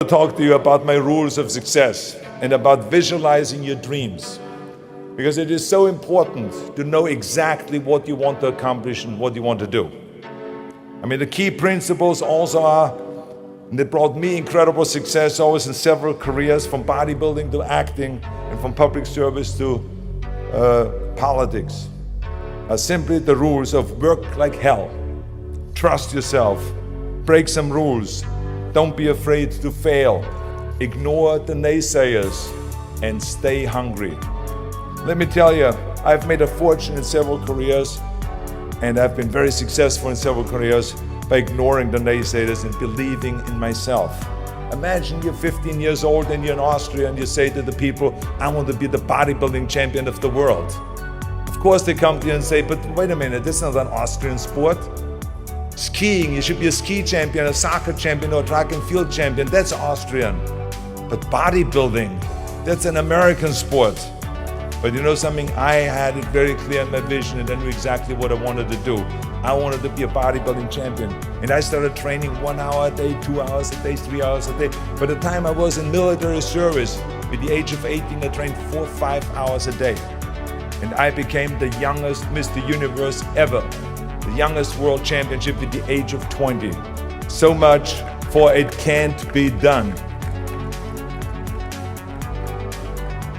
To talk to you about my rules of success and about visualizing your dreams, because it is so important to know exactly what you want to accomplish and what you want to do. I mean, the key principles also are, and they brought me incredible success always in several careers, from bodybuilding to acting and from public service to politics, are simply the rules of work like hell, trust yourself, break some rules, don't be afraid to fail, ignore the naysayers, and stay hungry. Let me tell you, I've made a fortune in several careers, and I've been very successful in several careers by ignoring the naysayers and believing in myself. Imagine you're 15 years old and you're in Austria and you say to the people, I want to be the bodybuilding champion of the world. Of course they come to you and say, but wait a minute, this is not an Austrian sport. Skiing, you should be a ski champion, a soccer champion, or a track and field champion. That's Austrian. But bodybuilding, that's an American sport. But you know something? I had it very clear in my vision, and I knew exactly what I wanted to do. I wanted to be a bodybuilding champion. And I started training 1 hour a day, 2 hours a day, 3 hours a day. By the time I was in military service, at the age of 18, I trained 4 or 5 hours a day. And I became the youngest Mr. Universe ever. The youngest world championship at the age of 20. So much for it can't be done.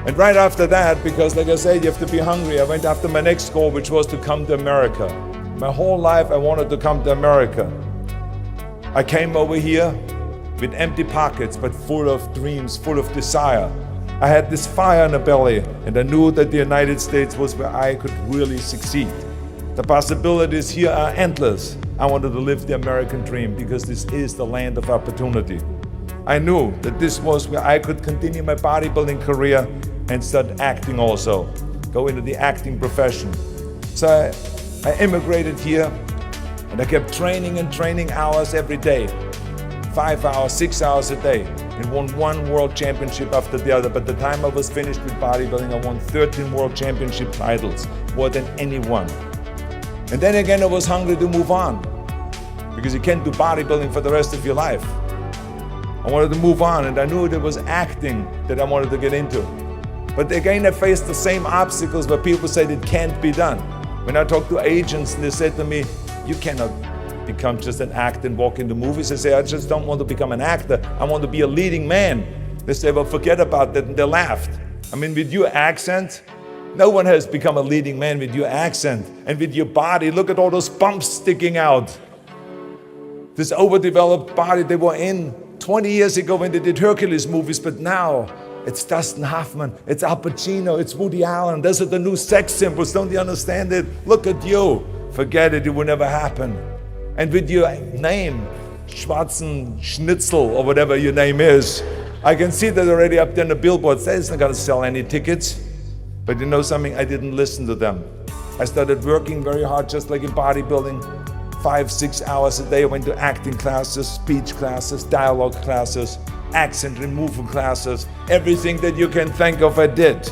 And right after that, because like I said, you have to be hungry, I went after my next goal, which was to come to America. My whole life I wanted to come to America. I came over here with empty pockets, but full of dreams, full of desire. I had this fire in the belly, and I knew that the United States was where I could really succeed. The possibilities here are endless. I wanted to live the American dream because this is the land of opportunity. I knew that this was where I could continue my bodybuilding career and start acting also, go into the acting profession. So I immigrated here, and I kept training and training hours every day, 5 hours, 6 hours a day, and won one world championship after the other. By the time I was finished with bodybuilding, I won 13 world championship titles, more than anyone. And then again, I was hungry to move on, because you can't do bodybuilding for the rest of your life. I wanted to move on, and I knew there was acting that I wanted to get into. But again, I faced the same obstacles where people said it can't be done. When I talked to agents, they said to me, you cannot become just an actor and walk into movies. I say, I just don't want to become an actor. I want to be a leading man. They say, well, forget about that, and they laughed. I mean, with your accent, no one has become a leading man with your accent and with your body. Look at all those bumps sticking out. This overdeveloped body they were in 20 years ago when they did Hercules movies, but now it's Dustin Hoffman, it's Al Pacino, it's Woody Allen. Those are the new sex symbols. Don't you understand it? Look at you. Forget it, it will never happen. And with your name, Schwarzenegger or whatever your name is, I can see that already up there on the billboards. That isn't going to sell any tickets. But you know something? I didn't listen to them. I started working very hard, just like in bodybuilding. 5, 6 hours a day. I went to acting classes, speech classes, dialogue classes, accent removal classes. Everything that you can think of, I did.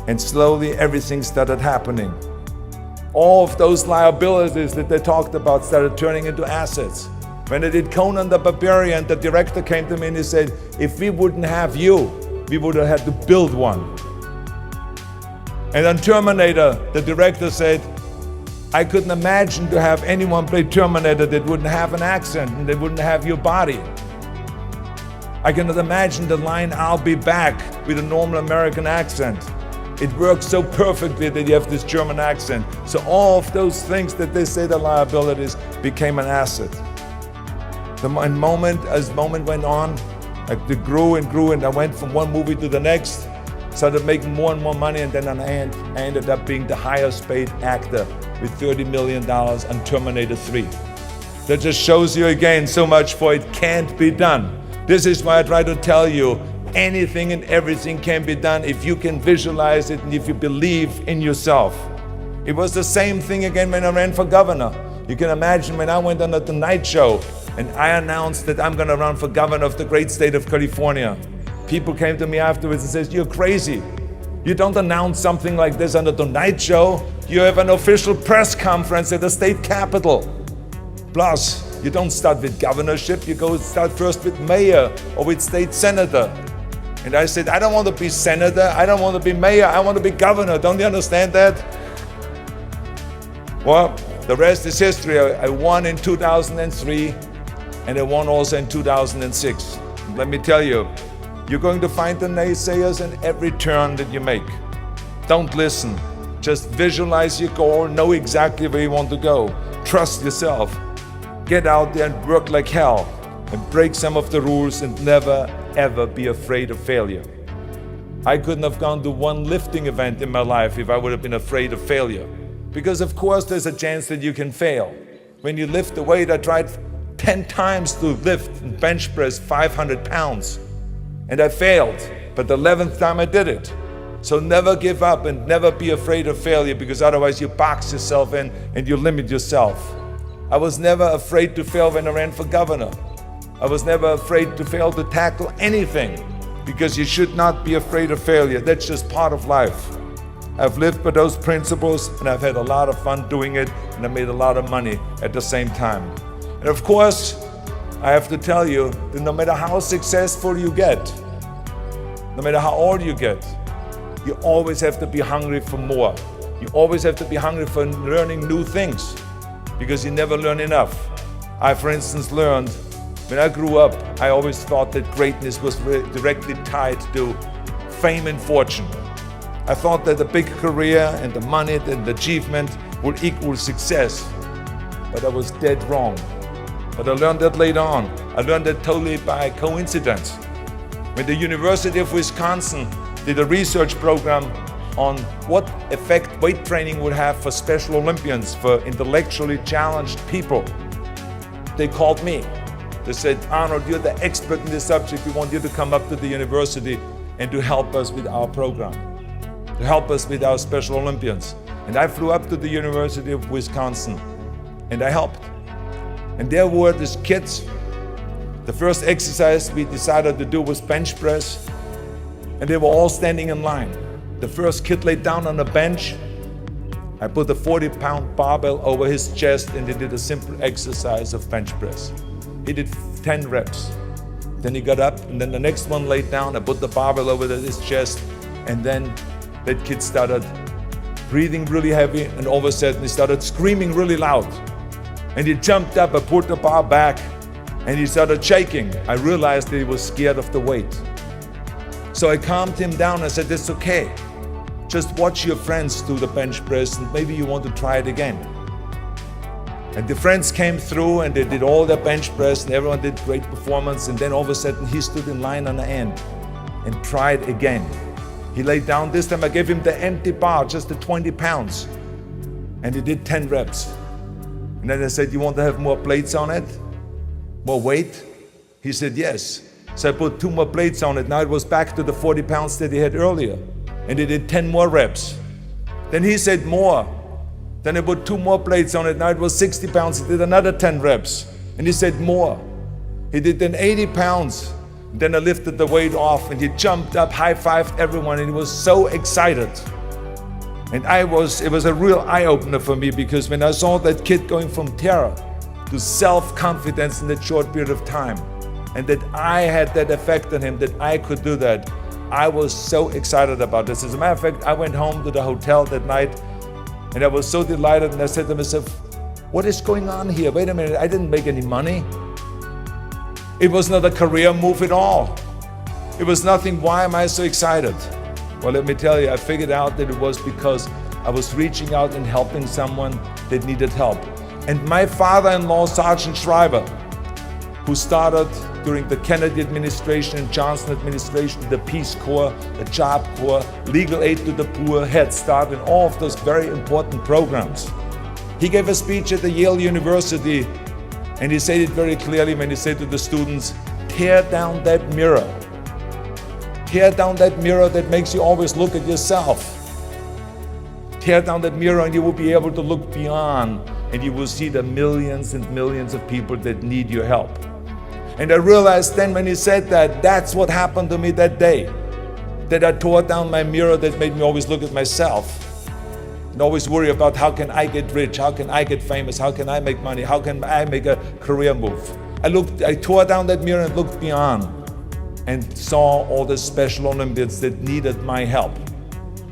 And slowly everything started happening. All of those liabilities that they talked about started turning into assets. When I did Conan the Barbarian, the director came to me and he said, if we wouldn't have you, we would have had to build one. And on Terminator, the director said, I couldn't imagine to have anyone play Terminator that wouldn't have an accent and that wouldn't have your body. I cannot imagine the line, I'll be back, with a normal American accent. It works so perfectly that you have this German accent. So all of those things that they say the liabilities became an asset. As moment went on, it grew and grew, and I went from one movie to the next, started making more and more money, and then I ended up being the highest paid actor with $30 million on Terminator 3. That just shows you again so much for it can't be done. This is why I try to tell you, anything and everything can be done if you can visualize it and if you believe in yourself. It was the same thing again when I ran for governor. You can imagine when I went on the Tonight Show and I announced that I'm going to run for governor of the great state of California. People came to me afterwards and said, you're crazy. You don't announce something like this on the Tonight Show. You have an official press conference at the state capitol. Plus, You don't start with governorship, you start first with mayor or with state senator. And I said, I don't want to be senator, I don't want to be mayor, I want to be governor. Don't you understand that? Well, the rest is history. I won in 2003 and I won also in 2006. Let me tell you, you're going to find the naysayers in every turn that you make. Don't listen. Just visualize your goal, know exactly where you want to go. Trust yourself. Get out there and work like hell and break some of the rules and never ever be afraid of failure. I couldn't have gone to one lifting event in my life if I would have been afraid of failure. Because of course there's a chance that you can fail. When you lift the weight, I tried 10 times to lift and bench press 500 pounds. And I failed, but the 11th time I did it. So never give up and never be afraid of failure, because otherwise you box yourself in and you limit yourself. I was never afraid to fail when I ran for governor. I was never afraid to fail to tackle anything, because you should not be afraid of failure. That's just part of life. I've lived by those principles and I've had a lot of fun doing it, and I made a lot of money at the same time. And of course, I have to tell you that no matter how successful you get, no matter how old you get, you always have to be hungry for more. You always have to be hungry for learning new things, because you never learn enough. I, for instance, learned when I grew up, I always thought that greatness was directly tied to fame and fortune. I thought that a big career and the money and the achievement would equal success, but I was dead wrong. But I learned that later on. I learned that totally by coincidence. When the University of Wisconsin did a research program on what effect weight training would have for Special Olympians, for intellectually challenged people, they called me. They said, Arnold, you're the expert in this subject. We want you to come up to the university and to help us with our program, to help us with our Special Olympians. And I flew up to the University of Wisconsin and I helped. And there were these kids. The first exercise we decided to do was bench press, and they were all standing in line. The first kid laid down on a bench. I put a 40-pound barbell over his chest and he did a simple exercise of bench press. He did 10 reps. Then he got up, and then the next one laid down. I put the barbell over his chest, and then that kid started breathing really heavy, and all of a sudden he started screaming really loud. And he jumped up, I put the bar back, and he started shaking. I realized that he was scared of the weight. So I calmed him down. I said, it's okay. Just watch your friends do the bench press, and maybe you want to try it again. And the friends came through and they did all their bench press and everyone did great performance, and then all of a sudden he stood in line on the end and tried again. He laid down. This time I gave him the empty bar, just the 20 pounds, and he did 10 reps. And then I said, you want to have more plates on it? More weight? He said, yes. So I put 2 more plates on it. Now it was back to the 40 pounds that he had earlier. And he did 10 more reps. Then he said more. Then I put 2 more plates on it. Now it was 60 pounds. He did another 10 reps. And he said more. He did then 80 pounds. Then I lifted the weight off and he jumped up, high-fived everyone, and he was so excited. And it was a real eye-opener for me, because when I saw that kid going from terror to self-confidence in that short period of time, and that I had that effect on him, that I could do that, I was so excited about this. As a matter of fact, I went home to the hotel that night and I was so delighted, and I said to myself, what is going on here? Wait a minute, I didn't make any money. It was not a career move at all. It was nothing. Why am I so excited? Well, let me tell you, I figured out that it was because I was reaching out and helping someone that needed help. And my father-in-law, Sergeant Schreiber, who started during the Kennedy administration and Johnson administration, the Peace Corps, the Job Corps, Legal Aid to the Poor, Head Start, and all of those very important programs. He gave a speech at the Yale University, and he said it very clearly when he said to the students, tear down that mirror. Tear down that mirror that makes you always look at yourself. Tear down that mirror and you will be able to look beyond, and you will see the millions and millions of people that need your help. And I realized then when he said that, that's what happened to me that day. That I tore down my mirror that made me always look at myself. and always worry about how can I get rich, how can I get famous, how can I make money, how can I make a career move. I tore down that mirror and looked beyond and saw all the Special Olympians that needed my help.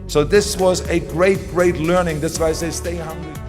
So this was a great learning. That's why I say stay hungry.